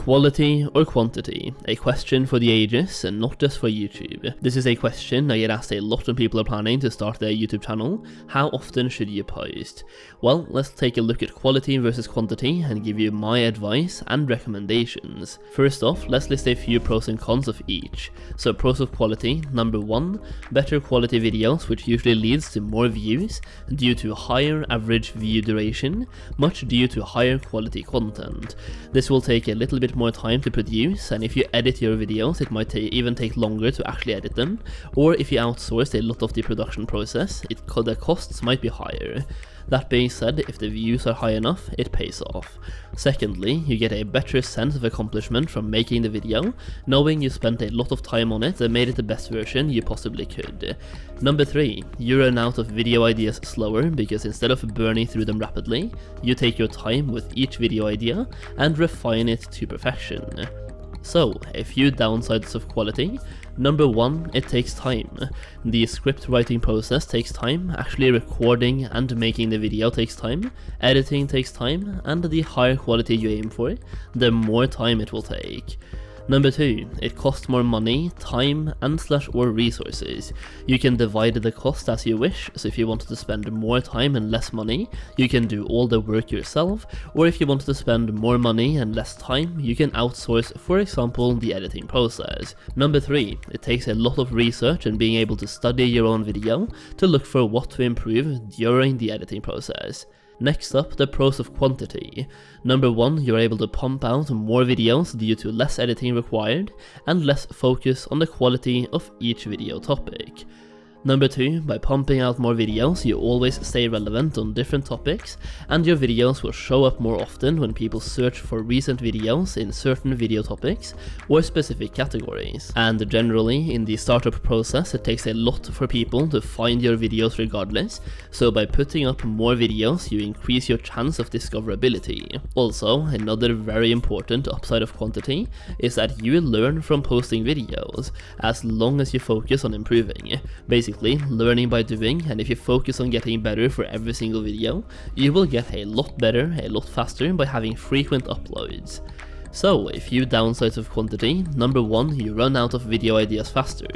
Quality or quantity? A question for the ages and not just for YouTube. This is a question I get asked a lot when people are planning to start their YouTube channel. How often should you post? Well, let's take a look at quality versus quantity and give you my advice and recommendations. First off, let's list a few pros and cons of each. So pros of quality: number 1, better quality videos, which usually leads to more views due to higher average view duration, much due to higher quality content. This will take a little bit more time to produce, and if you edit your videos it might even take longer to actually edit them, or if you outsource a lot of the production process, the costs might be higher. That being said, if the views are high enough, it pays off. Secondly, you get a better sense of accomplishment from making the video, knowing you spent a lot of time on it and made it the best version you possibly could. Number 3, you run out of video ideas slower because instead of burning through them rapidly, you take your time with each video idea and refine it to perfection. So, a few downsides of quality. Number 1, it takes time. The script writing process takes time, actually recording and making the video takes time, editing takes time, and the higher quality you aim for, the more time it will take. Number 2, it costs more money, time, and/or resources. You can divide the cost as you wish, so if you wanted to spend more time and less money, you can do all the work yourself, or if you wanted to spend more money and less time, you can outsource, for example, the editing process. Number 3, it takes a lot of research and being able to study your own video to look for what to improve during the editing process. Next up, the pros of quantity. Number 1, you're able to pump out more videos due to less editing required and less focus on the quality of each video topic. Number 2, by pumping out more videos, you always stay relevant on different topics, and your videos will show up more often when people search for recent videos in certain video topics or specific categories. And generally, in the startup process, it takes a lot for people to find your videos regardless, so by putting up more videos, you increase your chance of discoverability. Also, another very important upside of quantity is that you learn from posting videos, as long as you focus on improving. Basically, learning by doing, and if you focus on getting better for every single video, you will get a lot better, a lot faster by having frequent uploads. So, a few downsides of quantity. Number 1, you run out of video ideas faster.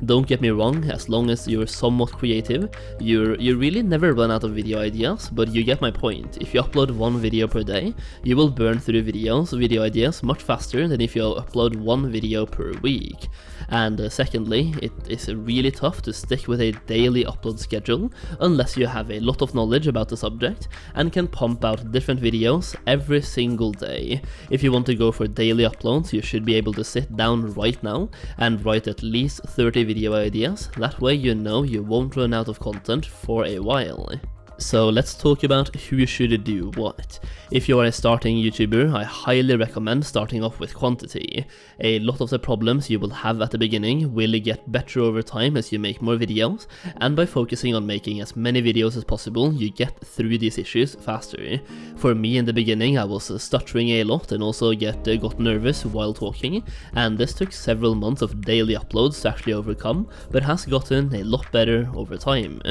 Don't get me wrong, as long as you're somewhat creative, you really never run out of video ideas, but you get my point. If you upload one video per day, you will burn through video ideas much faster than if you upload one video per week. And secondly, it is really tough to stick with a daily upload schedule unless you have a lot of knowledge about the subject and can pump out different videos every single day. If you want to go for daily uploads, you should be able to sit down right now and write at least 30 video ideas. That way you know you won't run out of content for a while. So let's talk about who should do what. If you are a starting YouTuber, I highly recommend starting off with quantity. A lot of the problems you will have at the beginning will get better over time as you make more videos, and by focusing on making as many videos as possible, you get through these issues faster. For me in the beginning, I was stuttering a lot and also got nervous while talking, and this took several months of daily uploads to actually overcome, but has gotten a lot better over time.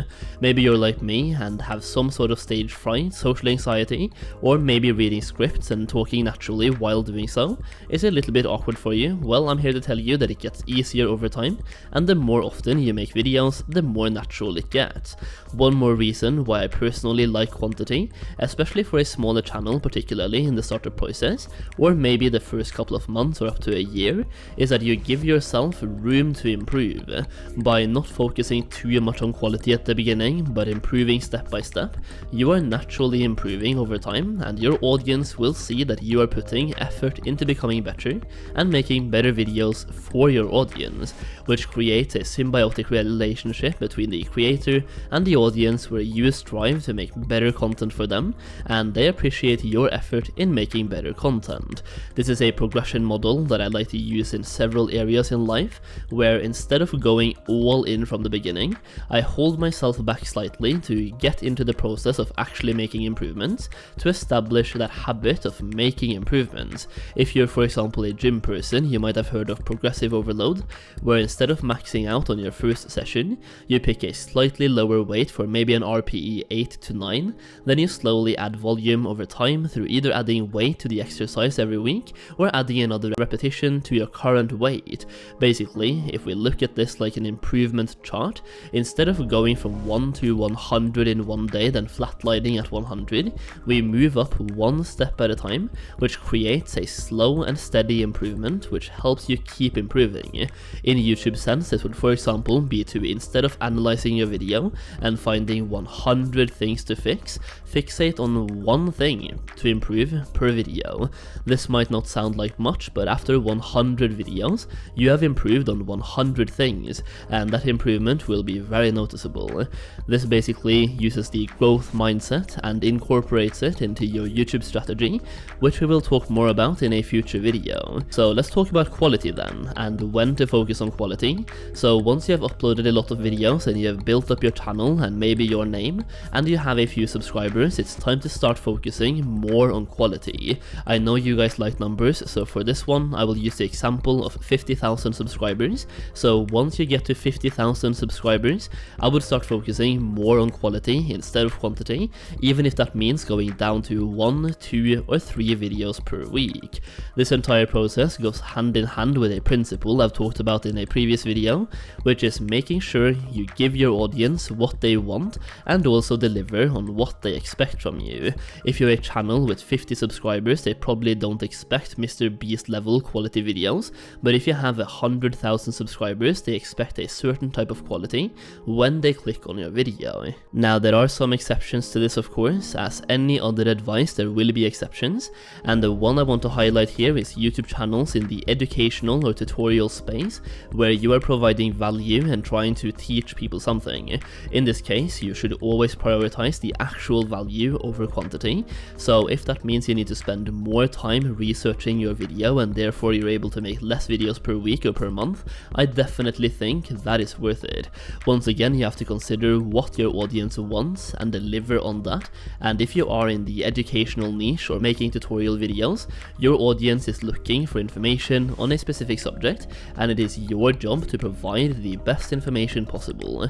Maybe you're like me and have some sort of stage fright, social anxiety, or maybe reading scripts and talking naturally while doing so is a little bit awkward for you. Well, I'm here to tell you that it gets easier over time, and the more often you make videos, the more natural it gets. One more reason why I personally like quantity, especially for a smaller channel, particularly in the startup process, or maybe the first couple of months or up to a year, is that you give yourself room to improve. By not focusing too much on quality at the beginning, but improving step by step, you are naturally improving over time, and your audience will see that you are putting effort into becoming better and making better videos for your audience, which creates a symbiotic relationship between the creator and the audience where you strive to make better content for them, and they appreciate your effort in making better content. This is a progression model that I like to use in several areas in life, where instead of going all in from the beginning, I hold myself back slightly to get into into the process of actually making improvements to establish that habit of making improvements. If you're, for example, a gym person, you might have heard of progressive overload, where instead of maxing out on your first session, you pick a slightly lower weight for maybe an RPE 8 to 9, then you slowly add volume over time through either adding weight to the exercise every week or adding another repetition to your current weight. Basically, if we look at this like an improvement chart, instead of going from 1 to 100 in one day then flatlining at 100, we move up one step at a time, which creates a slow and steady improvement which helps you keep improving. In YouTube sense, this would for example be to, instead of analyzing your video and finding 100 things to fix, fixate on one thing to improve per video. This might not sound like much, but after 100 videos, you have improved on 100 things, and that improvement will be very noticeable. This basically uses the growth mindset and incorporates it into your YouTube strategy, which we will talk more about in a future video. So let's talk about quality then, and when to focus on quality. So once you have uploaded a lot of videos and you have built up your channel and maybe your name, and you have a few subscribers, it's time to start focusing more on quality. I know you guys like numbers, so for this one I will use the example of 50,000 subscribers. So once you get to 50,000 subscribers, I would start focusing more on quality instead of quantity, even if that means going down to 1, 2 or 3 videos per week. This entire process goes hand in hand with a principle I've talked about in a previous video, which is making sure you give your audience what they want and also deliver on what they expect from you. If you're a channel with 50 subscribers, they probably don't expect Mr. Beast level quality videos, but if you have 100,000 subscribers, they expect a certain type of quality when they click on your video. Now there are some exceptions to this, of course. As any other advice, there will be exceptions, and the one I want to highlight here is YouTube channels in the educational or tutorial space, where you are providing value and trying to teach people something. In this case, you should always prioritize the actual value over quantity, so if that means you need to spend more time researching your video and therefore you're able to make less videos per week or per month, I definitely think that is worth it. Once again, you have to consider what your audience wants and deliver on that, and if you are in the educational niche or making tutorial videos, your audience is looking for information on a specific subject, and it is your job to provide the best information possible.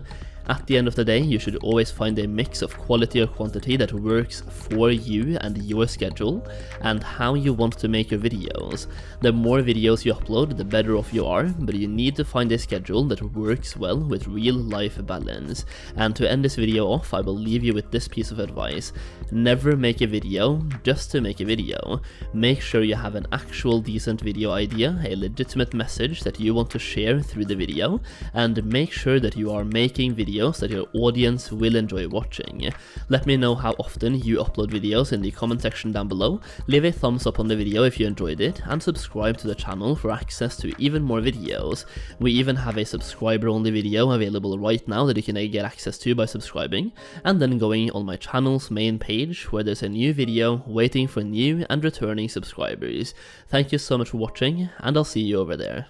At the end of the day, you should always find a mix of quality or quantity that works for you and your schedule and how you want to make your videos. The more videos you upload, the better off you are, but you need to find a schedule that works well with real life balance. And to end this video off, I will leave you with this piece of advice. Never make a video just to make a video. Make sure you have an actual decent video idea, a legitimate message that you want to share through the video, and make sure that you are making videos that your audience will enjoy watching. Let me know how often you upload videos in the comment section down below, leave a thumbs up on the video if you enjoyed it, and subscribe to the channel for access to even more videos. We even have a subscriber only video available right now that you can get access to by subscribing, and then going on my channel's main page where there's a new video waiting for new and returning subscribers. Thank you so much for watching, and I'll see you over there.